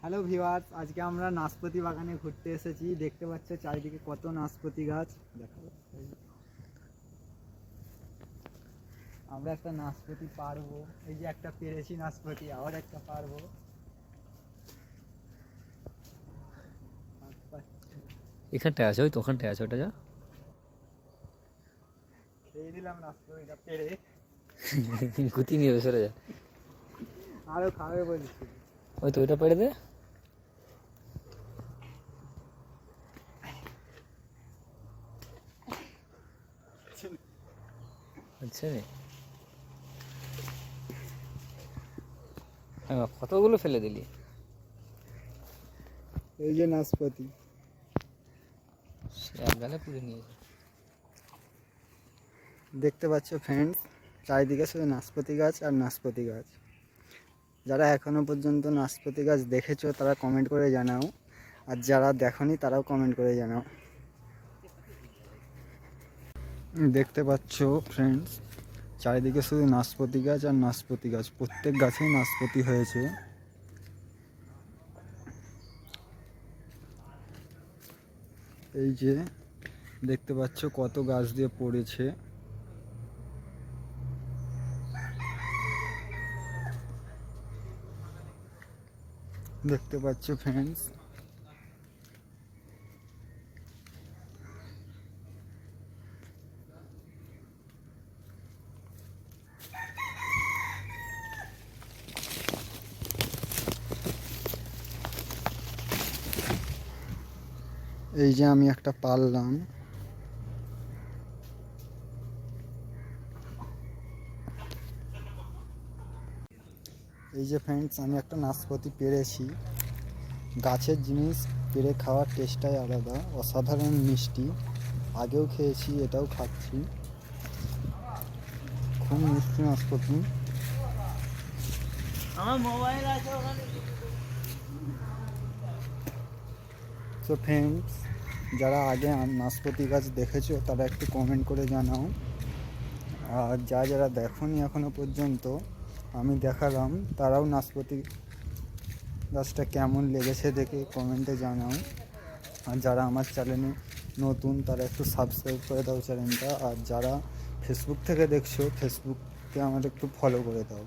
Hello viewers, আজকে আমরা নাশপাতি বাগানে ঘুরতে এসেছি। দেখতে পাচ্ছ চারিদিকে কত নাশপাতি গাছ। দেখো, আমরা একটা নাশপাতি পারবো। এই যে একটা পেরেছি নাশপাতি, আবার একটা পারবো। এখানটায় আছে, ওই তো ওখানটায় আছে, ওটা যা খেয়ে দিলাম নাশপাতিটা পেরে। গুতি নিয়ে সরে যা, আরো খাবে বলছি। ওই তো ওইটা পেড়ে দে। আচ্ছা রে, কতগুলো ফেলে দিলি? এই যে নাশপাতি, এক গালে পুড়ে নিয়েছে। দেখতে পাচ্ছ ফ্রেন্ডস, চারিদিকে শুধু নাশপাতি গাছ আর নাশপাতি গাছ। যারা এখনো পর্যন্ত নাশপাতি গাছ দেখেছো তারা কমেন্ট করে জানাও, আর যারা দেখোনি তারাও কমেন্ট করে জানাও। দেখতে পাচ্ছ ফ্রেন্ডস, চারিদিকে শুধু নাশপাতি গাছ আর নাশপাতি গাছ। প্রত্যেক গাছেই নাশপাতি হয়েছে। এই যে দেখতে পাচ্ছ কত গাছ দিয়ে পড়েছে। দেখতে পাচ্ছ ফ্রেন্ডস, এই যে আমি একটা পারলাম। এই যে ফ্রেন্ডস, আমি একটা নাশপাতি পেরেছি। গাছের জিনিস পেরে খাওয়ার টেস্টটাই আলাদা, অসাধারণ মিষ্টি। আগেও খেয়েছি, এটাও খাচ্ছি। খুব মিষ্টি নাশপাতি। আমার মোবাইল আছে ওখানে। তো ফ্রেন্ডস, যারা আগে নাশপাতি গাছ দেখেছো তারা একটু কমেন্ট করে জানাও, আর যারা দেখোনি এখনো পর্যন্ত আমি দেখালাম তারাও নাশপাতি গাছটা কেমন লেগেছে দেখে কমেন্টে জানাও। আর যারা আমার চ্যানেলে নতুন তারা একটু সাবস্ক্রাইব করে দাও চ্যানেলটা। আর যারা ফেসবুক থেকে দেখছো, ফেসবুককে আমার একটু ফলো করে দাও।